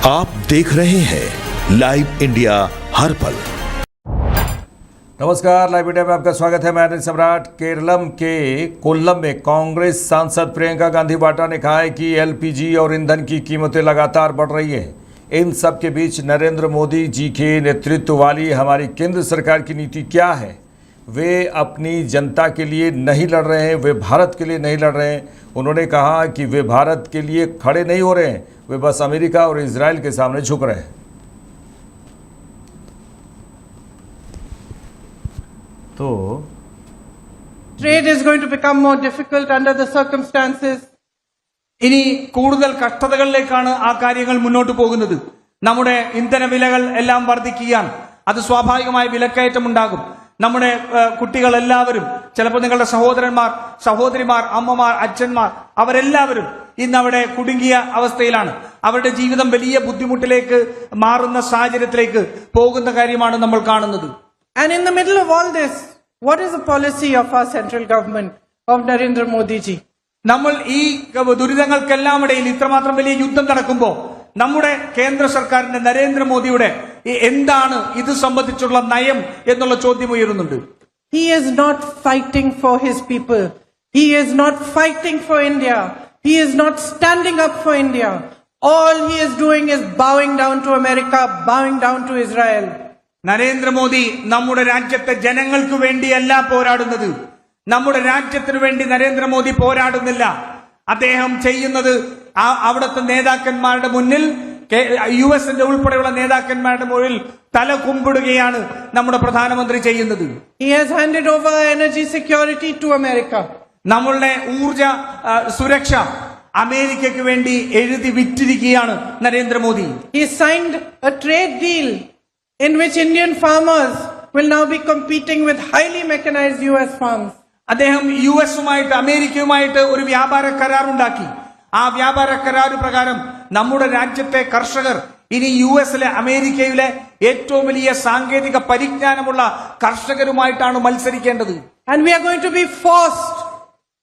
आप देख रहे हैं लाइव इंडिया हर पल। नमस्कार, लाइव इंडिया में आपका स्वागत है। मैं अनिल सम्राट। केरलम के कोल्लम में कांग्रेस सांसद प्रियंका गांधी वाड्रा ने कहा है कि एलपीजी और ईंधन की कीमतें लगातार बढ़ रही हैं। इन सब के बीच नरेंद्र मोदी जी के नेतृत्व वाली हमारी केंद्र सरकार की नीति क्या है? वे अपनी जनता के लिए नहीं लड़ रहे हैं, वे भारत के लिए नहीं लड़ रहे हैं। उन्होंने कहा कि वे भारत के लिए खड़े नहीं हो रहे हैं, वे बस अमेरिका और इजराइल के सामने झुक रहे हैं। तो trade is going to become more difficult under the circumstances. ഇനി കൂടുതൽ കഷ്ടതകളിലേക്കാണ് ആ കാര്യങ്ങൾ മുന്നോട്ട് പോകുന്നത്. നമ്മുടെ ഇന്ധന വിലകൾ എല്ലാം വർദ്ധിക്കുകയാണ്. അത് സ്വാഭാവികമായ വിലക്കയറ്റം ഉണ്ടാകും. നമ്മുടെ കുട്ടികൾ എല്ലാവരും, ചിലപ്പോൾ നിങ്ങളുടെ സഹോദരന്മാർ, സഹോദരിമാർ, അമ്മമാർ, അച്ഛന്മാർ, അവരെല്ലാവരും ഇന്ന് അവിടെ കുടുങ്ങിയ അവസ്ഥയിലാണ്. അവരുടെ ജീവിതം വലിയ ബുദ്ധിമുട്ടിലേക്ക് മാറുന്ന സാഹചര്യത്തിലേക്ക് പോകുന്ന കാര്യമാണ് നമ്മൾ കാണുന്നത്. And in the middle of all this, what is the policy of our central government, of Narendra Modi ji? നമ്മൾ ഈ ദുരിതങ്ങൾക്കെല്ലാം ഇടയിൽ ഇത്രമാത്രം വലിയ യുദ്ധം നടക്കുമ്പോൾ നമ്മുടെ കേന്ദ്ര സർക്കാരിന്റെ നരേന്ദ്രമോദിയുടെ എന്താണ് ഇത് സംബന്ധിച്ചുള്ള നയം എന്നുള്ള ചോദ്യം ഉയരുന്നുണ്ട്. He is not fighting for his people. He is not fighting for India. He is not standing up for India. All he is doing is bowing down to America, bowing down to Israel. Narendra Modi നമ്മുടെ രാജ്യത്തെ ജനങ്ങൾക്ക് വേണ്ടിയല്ല പോരാടുന്നത്. നമ്മുടെ രാജ്യത്തിന് വേണ്ടി നരേന്ദ്രമോദി പോരാടുന്നില്ല. അദ്ദേഹം ചെയ്യുന്നത് അവിടുത്തെ നേതാക്കന്മാരുടെ മുന്നിൽ, യുഎസിന്റെ ഉൾപ്പെടെയുള്ള നേതാക്കന്മാരുടെ മുന്നിൽ തല കുമ്പിടുകയാണ് നമ്മുടെ പ്രധാനമന്ത്രി ചെയ്യുന്നത്. He has handed over energy security to America. നമ്മളുടെ ഊർജ സുരക്ഷ അമേരിക്കയ്ക്ക് വേണ്ടി എഴുതി വിറ്റിരിക്കുകയാണ് Narendra Modi. He signed a trade deal in which Indian farmers will now be competing with highly mechanized US farms. അദ്ദേഹം യുഎസുമായിട്ട്, അമേരിക്കയുമായിട്ട് ഒരു വ്യാപാര കരാർ ഉണ്ടാക്കി. ആ വ്യാപാര കരാർ പ്രകാരം നമ്മുടെ രാജ്യത്തെ കർഷകർ ഇനി യുഎസിലെ, അമേരിക്കയിലെ ഏറ്റവും വലിയ സാങ്കേതിക പരിജ്ഞാനമുള്ള കർഷകരുമായിട്ടാണ് മത്സരിക്കേണ്ടത്. And we are going to be forced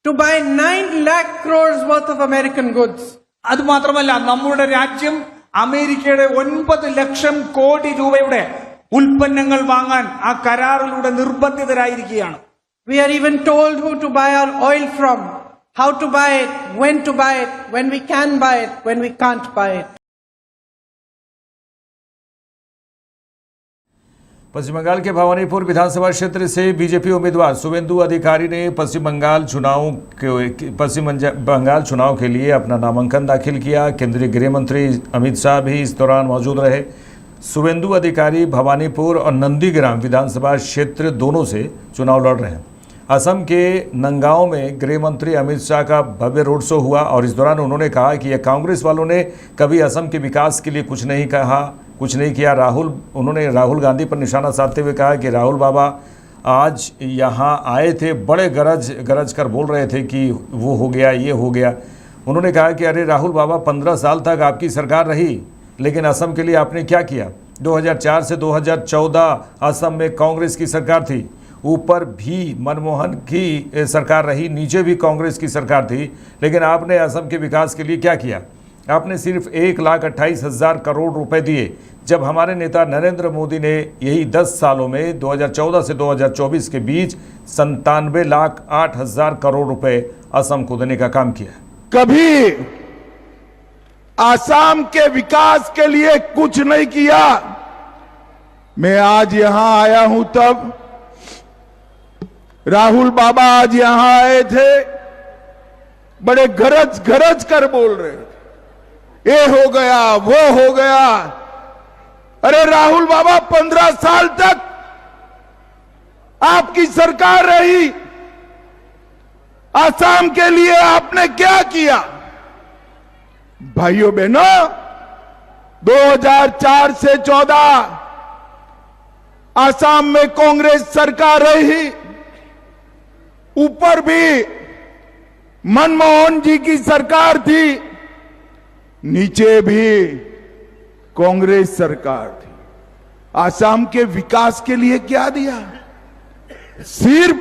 to buy 9 lakh crores worth of American goods. അത് മാത്രമല്ല, നമ്മുടെ രാജ്യം അമേരിക്കയുടെ 9 ലക്ഷം കോടി രൂപയുടെ ഉൽപ്പന്നങ്ങൾ വാങ്ങാൻ ആ കരാറിലൂടെ നിർബന്ധിതരായിരിക്കുകയാണ്. We are even told who to buy our oil from, how to buy it, when to buy it, when we can buy it, when we can't buy it. पश्चिम बंगाल के भवानीपुर विधानसभा क्षेत्र से बीजेपी उम्मीदवार शुभेंदु अधिकारी ने पश्चिम बंगाल चुनाव के लिए अपना नामांकन दाखिल किया। केंद्रीय गृह मंत्री अमित शाह भी इस दौरान मौजूद रहे। शुभेंदु अधिकारी भवानीपुर और नंदीग्राम विधानसभा क्षेत्र दोनों से चुनाव लड़ रहे हैं। असम के नंगांव में गृह मंत्री अमित शाह का भव्य रोड शो हुआ और इस दौरान उन्होंने कहा कि यह कांग्रेस वालों ने कभी असम के विकास के लिए कुछ नहीं किया। उन्होंने राहुल गांधी पर निशाना साधते हुए कहा कि राहुल बाबा आज यहाँ आए थे, बड़े गरज कर बोल रहे थे कि वो हो गया, ये हो गया। उन्होंने कहा कि अरे राहुल बाबा, 15 साल तक आपकी सरकार रही, लेकिन असम के लिए आपने क्या किया? 2004 से 2014 असम में कांग्रेस की सरकार थी, ऊपर भी मनमोहन की सरकार रही, नीचे भी कांग्रेस की सरकार थी, लेकिन आपने असम के विकास के लिए क्या किया? आपने सिर्फ 1,28,000 करोड़ रुपए दिए, जब हमारे नेता नरेंद्र मोदी ने यही 10 सालों में 2014 से 2024 के बीच 97,08,000 करोड़ रुपए असम को देने का काम किया। कभी आसाम के विकास के लिए कुछ नहीं किया। मैं आज यहां आया हूं, तब राहुल बाबा आज यहां आए थे, बड़े गरज कर बोल रहे थे, ये हो गया, वो हो गया। अरे राहुल बाबा, 15 साल तक आपकी सरकार रही, आसाम के लिए आपने क्या किया? भाइयों बहनों, 2004 से 14 आसाम में कांग्रेस सरकार रही, ऊपर भी मनमोहन जी की सरकार थी, नीचे भी कांग्रेस सरकार थी। आसाम के विकास के लिए क्या दिया? सिर्फ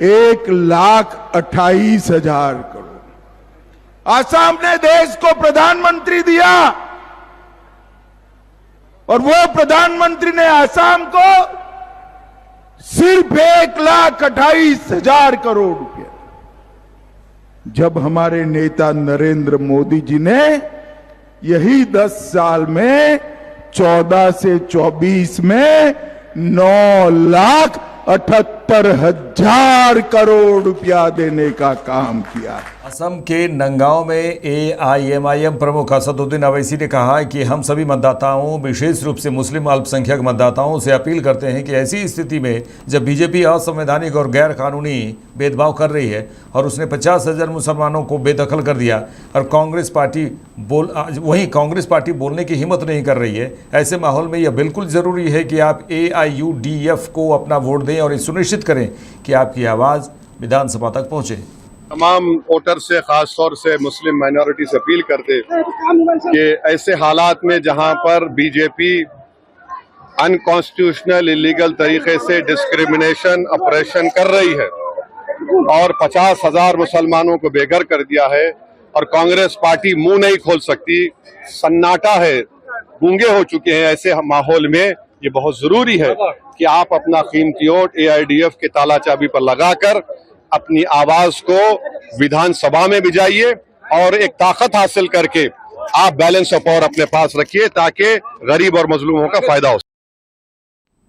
1,28,000 करोड़। आसाम ने देश को प्रधानमंत्री दिया, और वो प्रधानमंत्री ने आसाम को सिर्फ 1,28,000 करोड़ रुपया। जब हमारे नेता नरेंद्र मोदी जी ने यही 10 साल में 14 से 24 में 9,78,000 करोड़ रुपया देने का काम किया। असम के नंगांव में AIMIM प्रमुख असदुद्दीन अवैसी ने कहा कि हम सभी मतदाताओं, विशेष रूप से मुस्लिम अल्पसंख्यक मतदाताओं से अपील करते हैं कि ऐसी स्थिति में जब बीजेपी असंवैधानिक और गैर कानूनी भेदभाव कर रही है और उसने 50,000 मुसलमानों को बेदखल कर दिया और कांग्रेस पार्टी बोलने की हिम्मत नहीं कर रही है, ऐसे माहौल में यह बिल्कुल ज़रूरी है कि आप AIUDF को अपना वोट दें और ये सुनिश्चित करें कि आपकी आवाज़ विधानसभा तक पहुँचे। तमाम वोटर से, खास तौर से मुस्लिम माइनॉरिटी से अपील करते कि ऐसे हालात में जहां पर बीजेपी अनकॉन्स्टिट्यूशनल इलीगल तरीके से डिस्क्रिमिनेशन ऑपरेशन कर रही है और 50,000 मुसलमानों को बेघर कर दिया है और कांग्रेस पार्टी मुंह नहीं खोल सकती, सन्नाटा है, गूंगे हो चुके हैं, ऐसे माहौल में ये बहुत जरूरी है कि आप अपना कीमती वोट AIUDF के ताला चाबी पर लगाकर अपनी आवाज को विधानसभा में भिजाइए और एक ताकत हासिल करके आप बैलेंस ऑफ पावर अपने पास रखिए ताकि गरीब और मजलूमों का फायदा हो।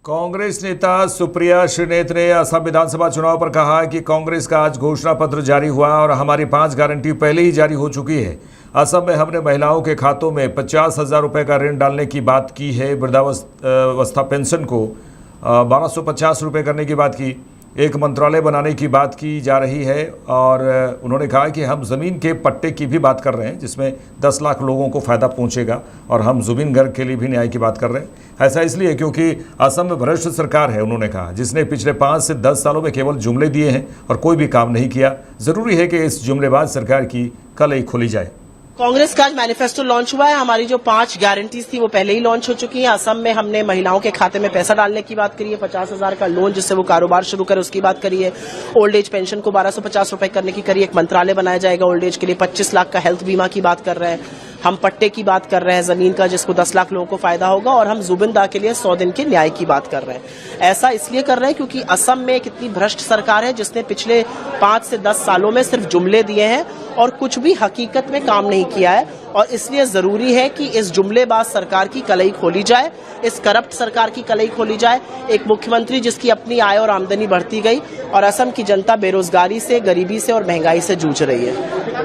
कांग्रेस नेता सुप्रिया श्रीनेत ने असम विधानसभा चुनाव पर कहा कि कांग्रेस का आज घोषणा पत्र जारी हुआ और हमारी 5 गारंटी पहले ही जारी हो चुकी है। असम में हमने महिलाओं के खातों में 50,000 रुपये का ऋण डालने की बात की है। वृद्धावस्था पेंशन को 1,250 रुपये करने की बात की। एक मंत्रालय बनाने की बात की जा रही है और उन्होंने कहा कि हम ज़मीन के पट्टे की भी बात कर रहे हैं जिसमें 10 लाख लोगों को फ़ायदा पहुंचेगा और हम ज़मीन घर के लिए भी न्याय की बात कर रहे हैं। ऐसा इसलिए क्योंकि असम में भ्रष्ट सरकार है, उन्होंने कहा, जिसने पिछले 5 से 10 सालों में केवल जुमले दिए हैं और कोई भी काम नहीं किया। ज़रूरी है कि इस जुमलेबाज सरकार की कलई खोली जाए। कांग्रेस का आज मैनिफेस्टो लॉन्च हुआ है। हमारी जो 5 गारंटीज थी वो पहले ही लॉन्च हो चुकी है। असम में हमने महिलाओं के खाते में पैसा डालने की बात करी है, 50,000 का लोन जिससे वो कारोबार शुरू करे उसकी बात करी है। ओल्ड एज पेंशन को 1,250 रुपए करने की करी। एक मंत्रालय बनाया जाएगा ओल्ड एज के लिए। 25 लाख का हेल्थ बीमा की बात कर रहे हैं। हम पट्टे की बात कर रहे हैं जमीन का जिसको 10 लाख लोगों को फायदा होगा और हम जुबिंदा के लिए 100 दिन के न्याय की बात कर रहे हैं। ऐसा इसलिए कर रहे हैं क्योंकि असम में एक इतनी भ्रष्ट सरकार है जिसने पिछले 5 से 10 सालों में सिर्फ जुमले दिए हैं और कुछ भी हकीकत में काम नहीं किया है और इसलिए जरूरी है कि इस जुमलेबाज सरकार की कलई खोली जाए, इस करप्ट सरकार की कलई खोली जाए। एक मुख्यमंत्री जिसकी अपनी आय और आमदनी बढ़ती गई और असम की जनता बेरोजगारी से, गरीबी से और महंगाई से जूझ रही है।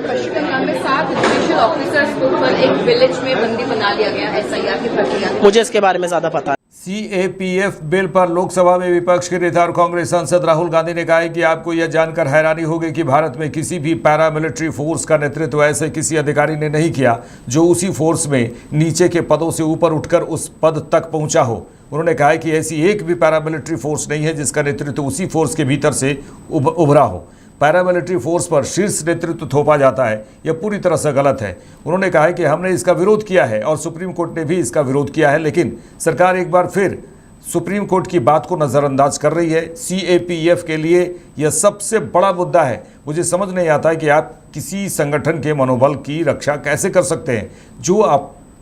पश्चिम बंगाल में 7 जुडिशियल ऑफिसर्स को कल एक विलेज में बंदी बना लिया गया SIR की प्रक्रिया। मुझे इसके बारे में ज्यादा पता है। CAPF बिल पर लोकसभा में विपक्ष के नेता और कांग्रेस सांसद राहुल गांधी ने कहा है कि आपको यह जानकर हैरानी होगी कि भारत में किसी भी पैरामिलिट्री फोर्स का नेतृत्व ऐसे किसी अधिकारी ने नहीं किया जो उसी फोर्स में नीचे के पदों से ऊपर उठकर उस पद तक पहुंचा हो। उन्होंने कहा है कि ऐसी एक भी पैरामिलिट्री फोर्स नहीं है जिसका नेतृत्व उसी फोर्स के भीतर से उभरा हो। पैरामिलिट्री फोर्स पर शीर्ष नेतृत्व थोपा जाता है, यह पूरी तरह से गलत है। उन्होंने कहा है कि हमने इसका विरोध किया है और सुप्रीम कोर्ट ने भी इसका विरोध किया है, लेकिन सरकार एक बार फिर सुप्रीम कोर्ट की बात को नज़रअंदाज कर रही है। CAPF के लिए यह सबसे बड़ा मुद्दा है। मुझे समझ नहीं आता है कि आप किसी संगठन के मनोबल की रक्षा कैसे कर सकते हैं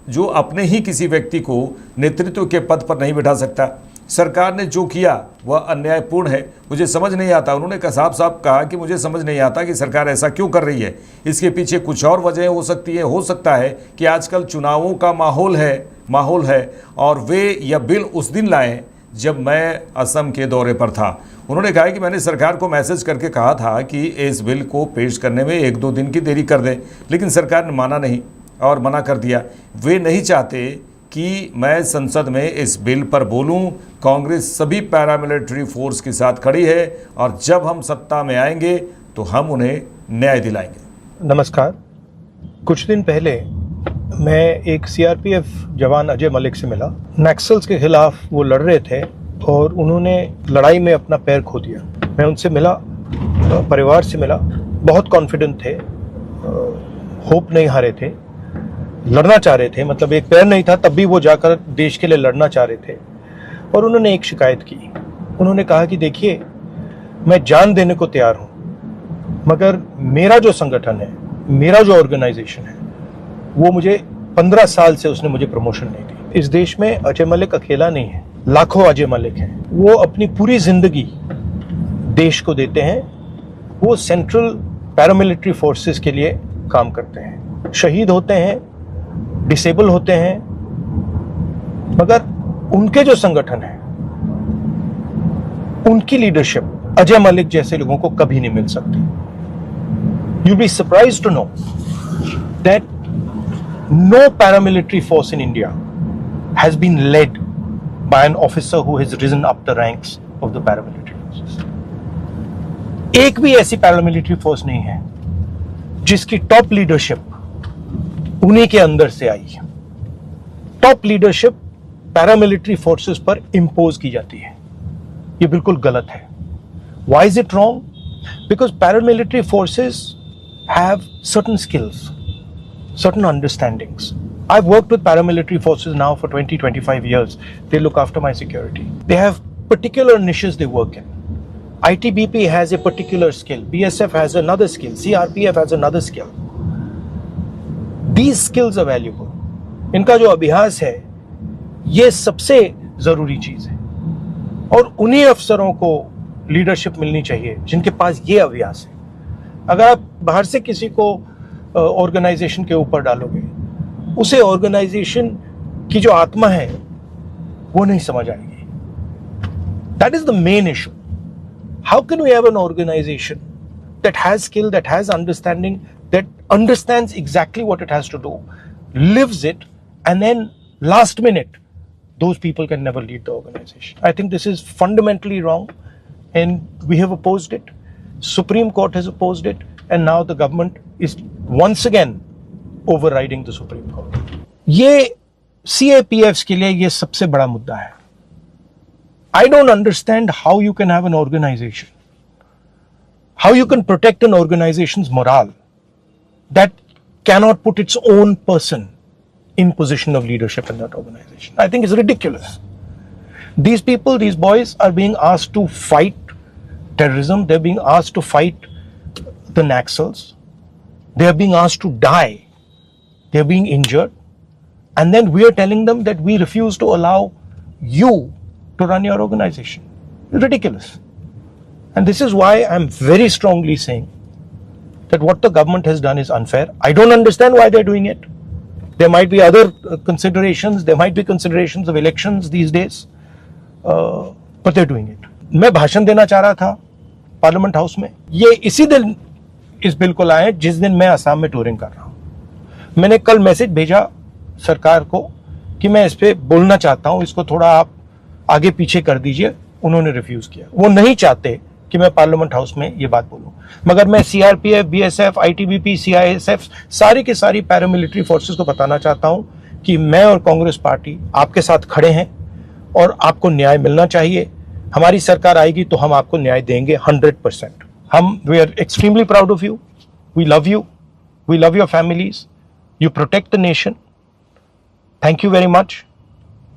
जो अपने ही किसी व्यक्ति को नेतृत्व के पद पर नहीं बिठा सकता। सरकार ने जो किया वह अन्यायपूर्ण है, मुझे समझ नहीं आता। उन्होंने साफ साफ कहा कि मुझे समझ नहीं आता कि सरकार ऐसा क्यों कर रही है। इसके पीछे कुछ और वजह हो सकती है। हो सकता है कि आजकल चुनावों का माहौल है और वे यह बिल उस दिन लाए जब मैं असम के दौरे पर था। उन्होंने कहा कि मैंने सरकार को मैसेज करके कहा था कि इस बिल को पेश करने में 1-2 दिन की देरी कर दें, लेकिन सरकार ने माना नहीं और मना कर दिया। वे नहीं चाहते कि मैं संसद में इस बिल पर बोलूं। कांग्रेस सभी पैरामिलिट्री फोर्स के साथ खड़ी है और जब हम सत्ता में आएंगे तो हम उन्हें न्याय दिलाएंगे। नमस्कार। कुछ दिन पहले मैं एक CRPF जवान अजय मलिक से मिला। नक्सल्स के खिलाफ वो लड़ रहे थे और उन्होंने लड़ाई में अपना पैर खो दिया। मैं उनसे मिला, परिवार से मिला, बहुत कॉन्फिडेंट थे, होप नहीं हारे थे, लड़ना चाह रहे थे। मतलब एक पैर नहीं था तब भी वो जाकर देश के लिए लड़ना चाह रहे थे। और उन्होंने एक शिकायत की। उन्होंने कहा कि देखिए, मैं जान देने को तैयार हूं, मगर मेरा जो संगठन है, मेरा जो ऑर्गेनाइजेशन है, वो मुझे 15 साल से उसने मुझे प्रमोशन नहीं दी। इस देश में अजय मलिक अकेला नहीं है, लाखों अजय मलिक हैं। वो अपनी पूरी जिंदगी देश को देते हैं। वो सेंट्रल पैरामिलिट्री फोर्सेस के लिए काम करते हैं, शहीद होते हैं, डिसेबल होते हैं, मगर उनके जो संगठन है, उनकी लीडरशिप अजय मलिक जैसे लोगों को कभी नहीं मिल सकती। You'll be surprised to know that no paramilitary force in India has been led by an officer who has risen up the ranks of the paramilitary forces. एक भी ऐसी paramilitary force नहीं है जिसकी टॉप लीडरशिप उन्हीं के अंदर से आई है। टॉप लीडरशिप पैरामिलिट्री फोर्सेस पर इंपोज की जाती है, ये बिल्कुल गलत है। Why is it wrong? Because paramilitary forces have certain skills, certain understandings. I've worked with paramilitary forces now for 20-25 years. They look after my security. They have particular niches they work in. ITBP has a particular skill. BSF has another skill. CRPF has another skill. These skills are valuable. इनका जो अभ्यास है, ये सबसे जरूरी चीज है और उन्हीं अफसरों को लीडरशिप मिलनी चाहिए जिनके पास ये अभ्यास है। अगर आप बाहर से किसी को ऑर्गेनाइजेशन के ऊपर डालोगे, उसे ऑर्गेनाइजेशन की जो आत्मा है वो नहीं समझ आएगी। That is the main issue. How can we have an organization that has skill, that has understanding, that understands exactly what it has to do, lives it, and then last minute those people can never lead the organization. I think this is fundamentally wrong and we have opposed it. Supreme Court has opposed it and now the government is once again overriding the Supreme Court. ये CAPFs के लिए ये सबसे बड़ा मुद्दा है। I don't understand how you can have an organization, how you can protect an organization's morale that cannot put its own person in position of leadership in that organization. I think it's ridiculous. These people, these boys are being asked to fight terrorism. They're being asked to fight the Naxals. They're being asked to die. They're being injured. And then we are telling them that we refuse to allow you to run your organization. It's ridiculous. And this is why I'm very strongly saying that what the government has done is unfair. I don't understand why they're doing it. There might be other considerations. There might be considerations of elections these days, but they're doing it. मैं भाषण देना चाह रहा था parliament house में। ये इसी दिन इस बिल को लाए जिस दिन मैं असम में टूरिंग कर रहा हूँ। मैंने कल मैसेज भेजा सरकार को कि मैं इस पे बोलना चाहता हूँ, इसको थोड़ा आप आगे पीछे कर दीजिए। उन्होंने रिफ्यूज किया। वो नहीं चाहते कि मैं पार्लियामेंट हाउस में ये बात बोलूं, मगर मैं CRPF, BSF, ITBP, CISF सारी की सारी पैरामिलिट्री फोर्सेस को बताना चाहता हूं कि मैं और कांग्रेस पार्टी आपके साथ खड़े हैं और आपको न्याय मिलना चाहिए। हमारी सरकार आएगी तो हम आपको न्याय देंगे 100%। We are extremely proud of you, we love you, we love your families, you protect the nation. Thank you very much,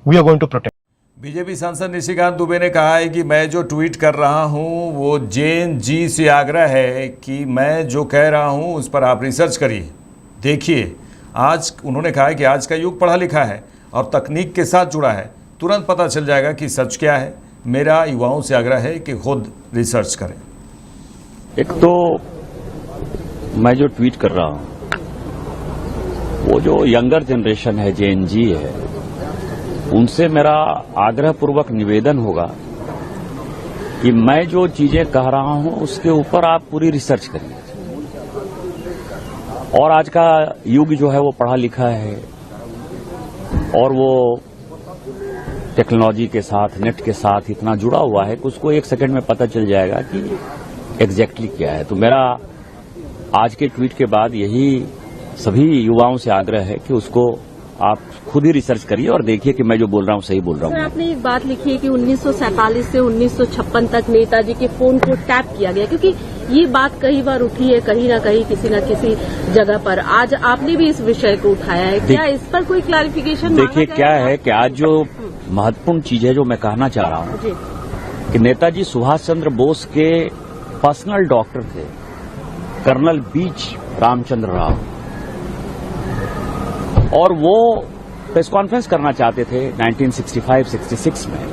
we are going to protect. BJP सांसद निशिकांत दुबे ने कहा है कि मैं जो ट्वीट कर रहा हूं वो जैन जी से आग्रह है कि मैं जो कह रहा हूं उस पर आप रिसर्च करिए, देखिए। आज उन्होंने कहा है कि आज का युग पढ़ा लिखा है और तकनीक के साथ जुड़ा है, तुरंत पता चल जाएगा कि सच क्या है। मेरा युवाओं से आग्रह है कि खुद रिसर्च करें। एक तो मैं जो ट्वीट कर रहा हूं वो जो यंगर जनरेशन है, जैन जी है, उनसे मेरा आग्रह पूर्वक निवेदन होगा कि मैं जो चीजें कह रहा हूं उसके ऊपर आप पूरी रिसर्च करिए। और आज का युग जो है वो पढ़ा लिखा है और वो टेक्नोलॉजी के साथ, नेट के साथ इतना जुड़ा हुआ है कि उसको 1 सेकंड में पता चल जाएगा कि एग्जैक्टली क्या है। तो मेरा आज के ट्वीट के बाद यही सभी युवाओं से आग्रह है कि उसको आप खुद ही रिसर्च करिए और देखिए कि मैं जो बोल रहा हूँ सही बोल रहा हूँ। आपने एक बात लिखी है कि 1947 से 1956 तक नेताजी के फोन को टैप किया गया, क्योंकि ये बात कई बार उठी है कहीं ना कहीं किसी न किसी जगह पर। आज आपने भी इस विषय को उठाया है, क्या इस पर कोई क्लैरिफिकेशन? देखिए क्या है कि आज जो महत्वपूर्ण चीज है जो मैं कहना चाह रहा हूँ कि नेताजी सुभाष चंद्र बोस के पर्सनल डॉक्टर थे कर्नल बीच रामचंद्र राव, और वो प्रेस कॉन्फ्रेंस करना चाहते थे 1965-66 में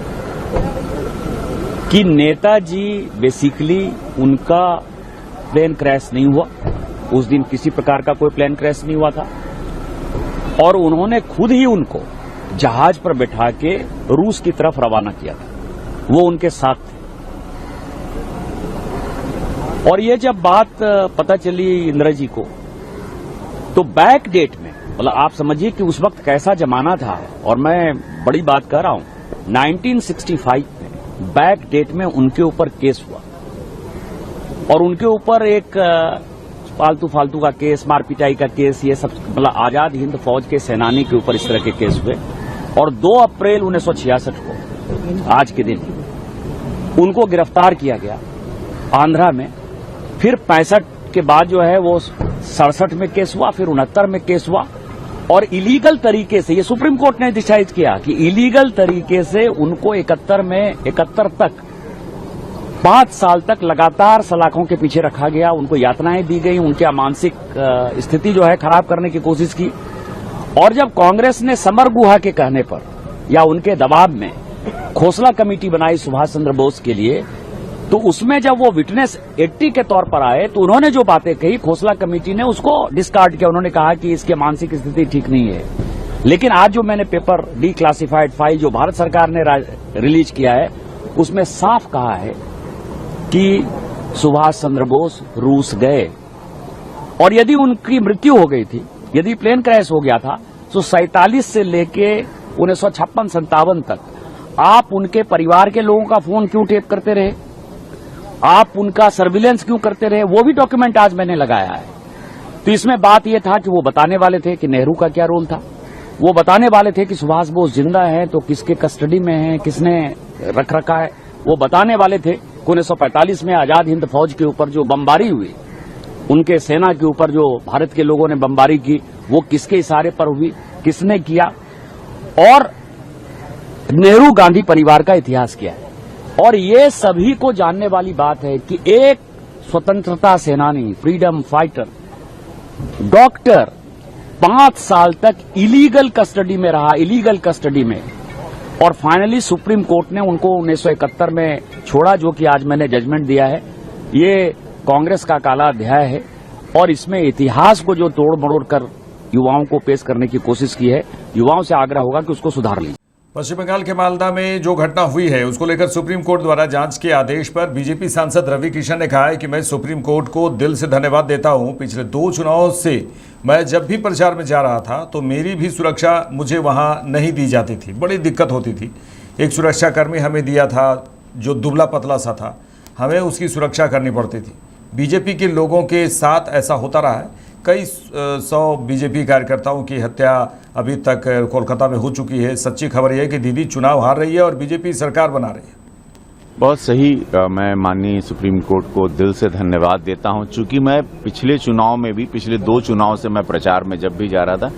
कि नेताजी बेसिकली उनका प्लेन क्रैश नहीं हुआ। उस दिन किसी प्रकार का कोई प्लेन क्रैश नहीं हुआ था और उन्होंने खुद ही उनको जहाज पर बैठा के रूस की तरफ रवाना किया था। वो उनके साथ थे। और ये जब बात पता चली इंदिरा जी को, तो बैक डेट में, मतलब आप समझिए कि उस वक्त कैसा जमाना था। और मैं बड़ी बात कर रहा हूं, 1965 में बैक डेट में उनके ऊपर केस हुआ और उनके ऊपर एक फालतू का केस, मारपिटाई का केस, ये सब मतलब आजाद हिंद फौज के सेनानी के ऊपर इस तरह के केस हुए। और 2 अप्रैल 1966 को आज के दिन उनको गिरफ्तार किया गया आंध्रा में। फिर 65 के बाद जो है वो 67 में केस हुआ, फिर 69 में केस हुआ और इलीगल तरीके से, ये सुप्रीम कोर्ट ने डिसाइड किया कि इलीगल तरीके से उनको 71 तक 5 साल तक लगातार सलाखों के पीछे रखा गया। उनको यातनाएं दी गई, उनकी मानसिक स्थिति जो है खराब करने की कोशिश की। और जब कांग्रेस ने समर गुहा के कहने पर या उनके दबाव में खोसला कमेटी बनाई सुभाष चंद्र बोस के लिए, तो उसमें जब वो विटनेस 80 के तौर पर आए तो उन्होंने जो बातें कही, खोसला कमेटी ने उसको डिस्कार्ड किया। उन्होंने कहा कि इसकी मानसिक स्थिति ठीक नहीं है। लेकिन आज जो मैंने पेपर डिक्लासिफाइड फाइल जो भारत सरकार ने रिलीज किया है, उसमें साफ कहा है कि सुभाष चंद्र बोस रूस गए और यदि उनकी मृत्यु हो गई थी, यदि प्लेन क्रैश हो गया था, तो 47 से लेके 1956-57 तक आप उनके परिवार के लोगों का फोन क्यों टेप करते रहे, आप उनका सर्विलेंस क्यों करते रहे, वो भी डॉक्यूमेंट आज मैंने लगाया है। तो इसमें बात यह था कि वो बताने वाले थे कि नेहरू का क्या रोल था, वो बताने वाले थे कि सुभाष बोस जिंदा है तो किसके कस्टडी में है, किसने रख रखा है, वो बताने वाले थे कि 1945 में आजाद हिंद फौज के ऊपर जो बमबारी हुई, उनके सेना के ऊपर जो भारत के लोगों ने बमबारी की, वो किसके इशारे पर हुई, किसने किया, और नेहरू गांधी परिवार का इतिहास क्या है। और ये सभी को जानने वाली बात है कि एक स्वतंत्रता सेनानी, फ्रीडम फाइटर, डॉक्टर 5 साल तक इलीगल कस्टडी में रहा, इलीगल कस्टडी में, और फाइनली सुप्रीम कोर्ट ने उनको 1971 में छोड़ा, जो कि आज मैंने जजमेंट दिया है। ये कांग्रेस का काला अध्याय है और इसमें इतिहास को जो तोड़ मरोड़ कर युवाओं को पेश करने की कोशिश की है, युवाओं से आग्रह होगा कि उसको सुधार लीजिए। पश्चिम बंगाल के मालदा में जो घटना हुई है उसको लेकर सुप्रीम कोर्ट द्वारा जांच के आदेश पर बीजेपी सांसद रवि किशन ने कहा है कि मैं सुप्रीम कोर्ट को दिल से धन्यवाद देता हूं। पिछले 2 चुनावों से मैं जब भी प्रचार में जा रहा था तो मेरी भी सुरक्षा मुझे वहां नहीं दी जाती थी, बड़ी दिक्कत होती थी। एक सुरक्षाकर्मी हमें दिया था जो दुबला पतला सा था, हमें उसकी सुरक्षा करनी पड़ती थी। बीजेपी के लोगों के साथ ऐसा होता रहा है। कई 100 बीजेपी कार्यकर्ताओं की हत्या अभी तक कोलकाता में हो चुकी है। सच्ची खबर यह है कि दीदी चुनाव हार रही है और बीजेपी सरकार बना रही है। बहुत सही। मैं माननीय सुप्रीम कोर्ट को दिल से धन्यवाद देता हूं। चूंकि मैं पिछले चुनाव में भी, पिछले 2 चुनाव से मैं प्रचार में जब भी जा रहा था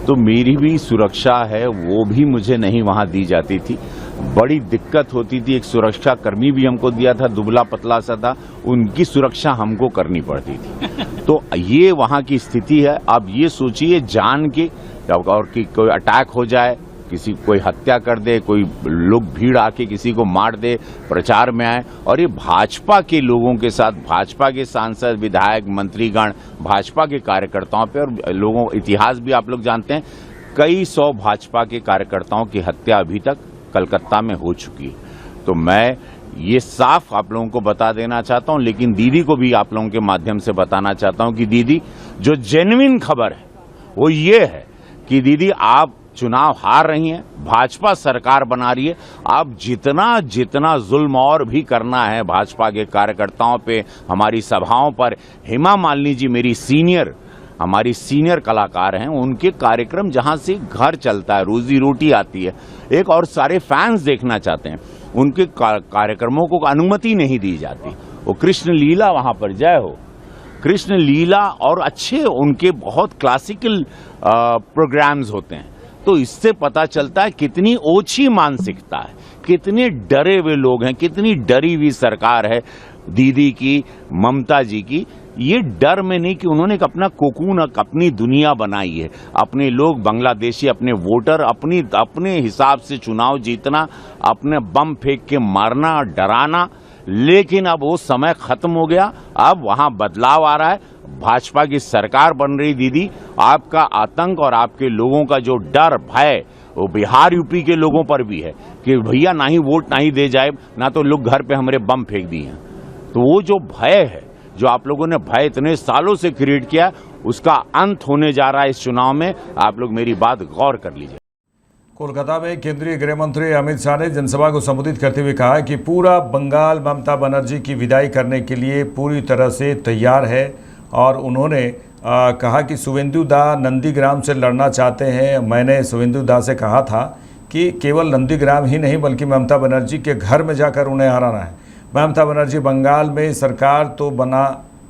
तो मेरी भी सुरक्षा है वो भी मुझे नहीं वहां दी जाती थी, बड़ी दिक्कत होती थी। एक सुरक्षा कर्मी भी हमको दिया था, दुबला पतला सा था, उनकी सुरक्षा हमको करनी पड़ती थी। तो ये वहां की स्थिति है। अब ये सोचिए जान के और कि कोई अटैक हो जाए, किसी कोई हत्या कर दे, कोई लोग भीड़ आके किसी को मार दे, प्रचार में आए, और ये भाजपा के लोगों के साथ, भाजपा के सांसद, विधायक, मंत्रीगण, भाजपा के कार्यकर्ताओं पे, और लोगों इतिहास भी आप लोग जानते हैं, कई 100 भाजपा के कार्यकर्ताओं की हत्या अभी तक कलकत्ता में हो चुकी है। तो मैं ये साफ आप लोगों को बता देना चाहता हूं, लेकिन दीदी को भी आप लोगों के माध्यम से बताना चाहता हूं कि दीदी, जो जेन्युइन खबर है वो ये है कि दीदी आप चुनाव हार रही हैं, भाजपा सरकार बना रही है। आप जितना जितना जुल्म और भी करना है भाजपा के कार्यकर्ताओं पे, हमारी सभाओं पर, हेमा मालिनी जी मेरी हमारी सीनियर कलाकार हैं, उनके कार्यक्रम जहां से घर चलता है, रोजी रोटी आती है, एक और सारे फैंस देखना चाहते हैं, उनके कार्यक्रमों को अनुमति नहीं दी जाती। वो कृष्ण लीला वहां पर, जय हो कृष्ण लीला, और अच्छे उनके बहुत क्लासिकल प्रोग्राम्स होते हैं। तो इससे पता चलता है कितनी ओछी मानसिकता है, कितने डरे हुए लोग हैं, कितनी डरी हुई सरकार है दीदी की, ममता जी की, ये डर में नहीं कि उन्होंने एक अपना कोकून, अपनी दुनिया बनाई है। अपने लोग बांग्लादेशी, अपने वोटर अपने हिसाब से चुनाव जीतना, अपने बम फेंक के मारना, डराना, लेकिन अब वो समय खत्म हो गया। अब वहां बदलाव आ रहा है, भाजपा की सरकार बन रही। दीदी, आपका आतंक और आपके लोगों का जो डर, भय, वो बिहार यूपी के लोगों पर भी है कि भैया ना ही वोट ना ही दे जाए, ना तो लोग घर पे हमारे बम फेंक दिए। तो वो जो भय है, जो आप लोगों ने भय इतने सालों से क्रिएट किया, उसका अंत होने जा रहा है इस चुनाव में। आप लोग मेरी बात गौर कर लीजिए। कोलकाता में केंद्रीय गृह मंत्री अमित शाह ने जनसभा को संबोधित करते हुए कहा कि पूरा बंगाल ममता बनर्जी की विदाई करने के लिए पूरी तरह से तैयार है। और उन्होंने कहा कि शुभेंदु दा नंदीग्राम से लड़ना चाहते हैं। मैंने शुभेंदु दा से कहा था कि केवल नंदीग्राम ही नहीं बल्कि ममता बनर्जी के घर में जाकर उन्हें हराना है। ममता बनर्जी बंगाल में सरकार तो बना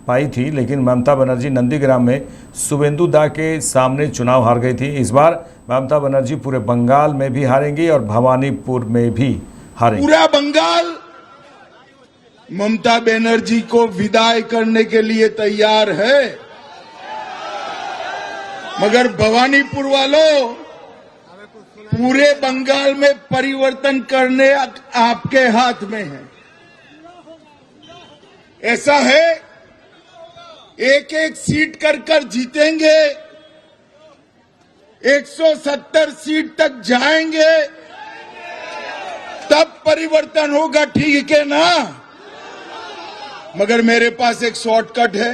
पाई थी, लेकिन ममता बनर्जी नंदीग्राम में शुभेंदु दा के सामने चुनाव हार गई थी। इस बार ममता बनर्जी पूरे बंगाल में भी हारेंगी और भवानीपुर में भी हारेंगी। पूरा बंगाल ममता बनर्जी को विदाई करने के लिए तैयार है, मगर भवानीपुर वालों, पूरे बंगाल में परिवर्तन करने आपके हाथ में है। ऐसा है, एक एक सीट कर जीतेंगे, 170 सीट तक जाएंगे, तब परिवर्तन होगा, ठीक है ना? मगर मेरे पास एक शॉर्टकट है।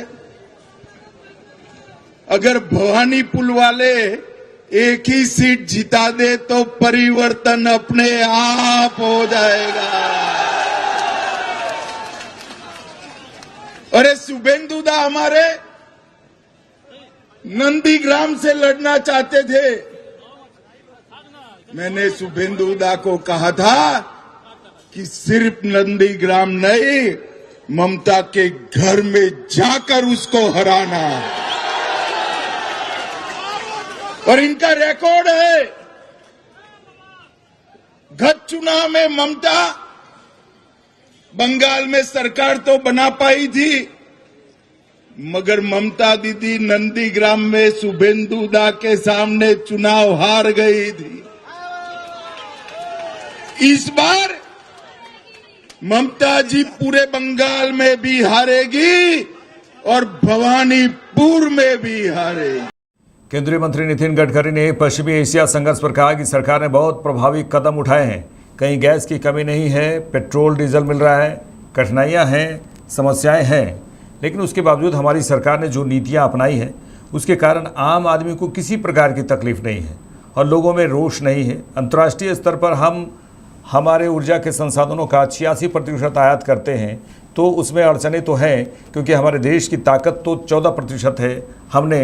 अगर भवानीपुर वाले एक ही सीट जिता दे तो परिवर्तन अपने आप हो जाएगा। अरे शुभेंदु दा हमारे नंदीग्राम से लड़ना चाहते थे। मैंने शुभेंदु दा को कहा था कि सिर्फ नंदीग्राम नहीं, ममता के घर में जाकर उसको हराना। और इनका रिकॉर्ड है, गत चुनाव में ममता बंगाल में सरकार तो बना पाई थी, मगर ममता दीदी नंदीग्राम में शुभेंदु दा के सामने चुनाव हार गई थी। इस बार ममता जी पूरे बंगाल में भी हारेगी और भवानीपुर में भी हारेगी। केंद्रीय मंत्री नितिन गडकरी ने पश्चिमी एशिया संघर्ष पर कहा कि सरकार ने बहुत प्रभावी कदम उठाए हैं। कहीं गैस की कमी नहीं है, पेट्रोल डीजल मिल रहा है, कठिनाइयां हैं, समस्याएं हैं, लेकिन उसके बावजूद हमारी सरकार ने जो नीतियां अपनाई हैं उसके कारण आम आदमी को किसी प्रकार की तकलीफ नहीं है और लोगों में रोष नहीं है। अंतर्राष्ट्रीय स्तर पर हम हमारे ऊर्जा के संसाधनों का 86% आयात करते हैं, तो उसमें अड़चनें तो हैं, क्योंकि हमारे देश की ताकत तो 14% है। हमने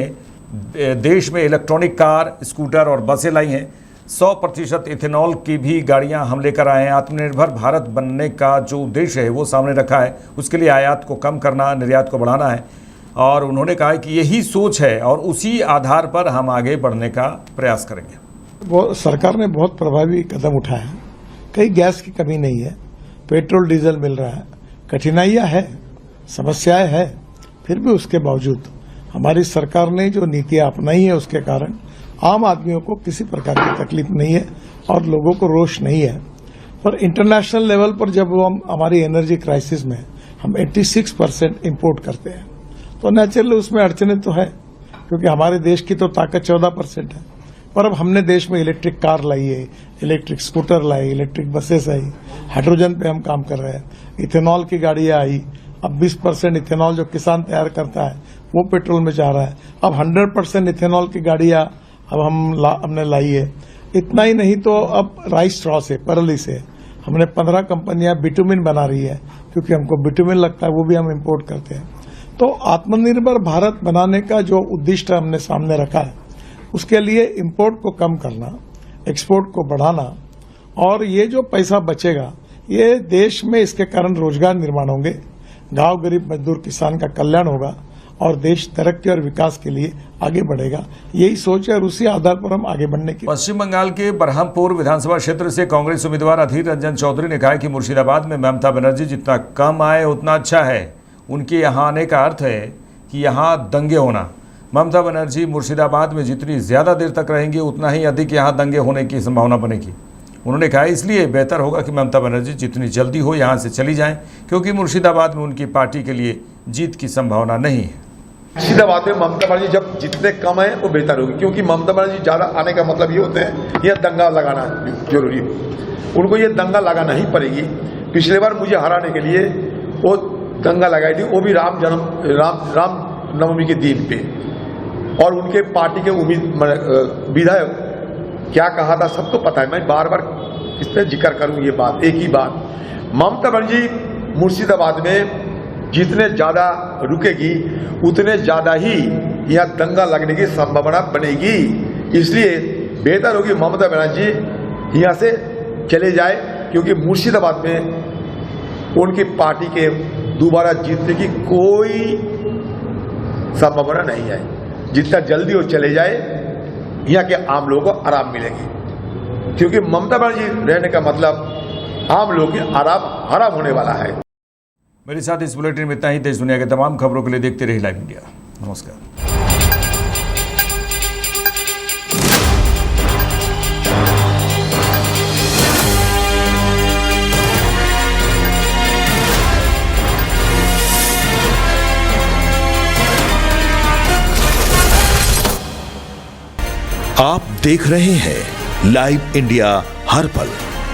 देश में इलेक्ट्रॉनिक कार, स्कूटर और बसें लाई हैं। 100% इथेनॉल की भी गाड़ियां हम लेकर आए हैं। आत्मनिर्भर भारत बनने का जो उद्देश्य है वो सामने रखा है। उसके लिए आयात को कम करना, निर्यात को बढ़ाना है। और उन्होंने कहा कि यही सोच है और उसी आधार पर हम आगे बढ़ने का प्रयास करेंगे। वो सरकार ने बहुत प्रभावी कदम उठाया है। कहीं गैस की कमी नहीं है, पेट्रोल डीजल मिल रहा है, कठिनाइयां है, समस्याएं हैं, फिर भी उसके बावजूद हमारी सरकार ने जो नीतियां अपनाई है उसके कारण आम आदमियों को किसी प्रकार की तकलीफ नहीं है और लोगों को रोष नहीं है। पर इंटरनेशनल लेवल पर जब हम हमारी एनर्जी क्राइसिस में हम 86% इंपोर्ट करते हैं, तो नेचुरली उसमें अड़चने तो है, क्योंकि हमारे देश की तो ताकत 14% है। पर अब हमने देश में इलेक्ट्रिक कार लाई है, इलेक्ट्रिक स्कूटर लाई, इलेक्ट्रिक बसेस आई, हाइड्रोजन पे हम काम कर रहे हैं, इथेनॉल की गाड़ियां आई। अब 20% इथेनॉल जो किसान तैयार करता है वो पेट्रोल में जा रहा है। अब 100% इथेनॉल की गाड़ियां अब हमने लाई है। इतना ही नहीं तो अब राइस स्ट्रॉ से, परली से हमने 15 कंपनियां बिटुमिन बना रही है, क्योंकि हमको बिटुमिन लगता है, वो भी हम इंपोर्ट करते हैं। तो आत्मनिर्भर भारत बनाने का जो उद्देश्य हमने सामने रखा है, उसके लिए इंपोर्ट को कम करना, एक्सपोर्ट को बढ़ाना, और ये जो पैसा बचेगा ये देश में इसके कारण रोजगार निर्माण होंगे, गांव गरीब मजदूर किसान का कल्याण होगा और देश तरक्की और विकास के लिए आगे बढ़ेगा। यही सोच है और उसी आधार पर हम आगे बढ़ने की। पश्चिम बंगाल के बरहमपुर विधानसभा क्षेत्र से कांग्रेस उम्मीदवार अधीर रंजन चौधरी ने कहा कि मुर्शिदाबाद में ममता बनर्जी जितना कम आए उतना अच्छा है। उनके यहाँ आने का अर्थ है कि यहाँ दंगे होना। ममता बनर्जी मुर्शिदाबाद में जितनी ज़्यादा देर तक रहेंगी उतना ही अधिक यहाँ दंगे होने की संभावना बनेगी। उन्होंने कहा इसलिए बेहतर होगा कि ममता बनर्जी जितनी जल्दी हो यहाँ से चली जाएं, क्योंकि मुर्शिदाबाद में उनकी पार्टी के लिए जीत की संभावना नहीं है। मुर्शिदाबाद में ममता बनर्जी जब जितने कम है वो बेहतर होगी, क्योंकि ममता बनर्जी ज़्यादा आने का मतलब ये होता है यह दंगा लगाना जरूरी है। उनको ये दंगा लगाना ही पड़ेगी। पिछले बार मुझे हराने के लिए वो दंगा लगाई थी, वो भी राम नवमी के दिन पे, और उनके पार्टी के विधायक क्या कहा था सबको पता है। मैं बार बार इस पर जिक्र करूं ये बात, एक ही बात, ममता बनर्जी मुर्शिदाबाद में जितने ज्यादा रुकेगी उतने ज्यादा ही यह दंगा लगने की संभावना बनेगी। इसलिए बेहतर होगी ममता बनर्जी यहां से चले जाए, क्योंकि मुर्शिदाबाद में उनकी पार्टी के दोबारा जीतने की कोई संभावना नहीं है। जितना जल्दी वो चले जाए यहाँ के आम लोगों को आराम मिलेगी, क्योंकि ममता बनर्जी रहने का मतलब आम लोगों की आराम होने वाला है। मेरे साथ इस बुलेटिन में इतना ही। देश दुनिया के तमाम खबरों के लिए देखते रहिए लाइव इंडिया। नमस्कार। आप देख रहे हैं लाइव इंडिया हर पल।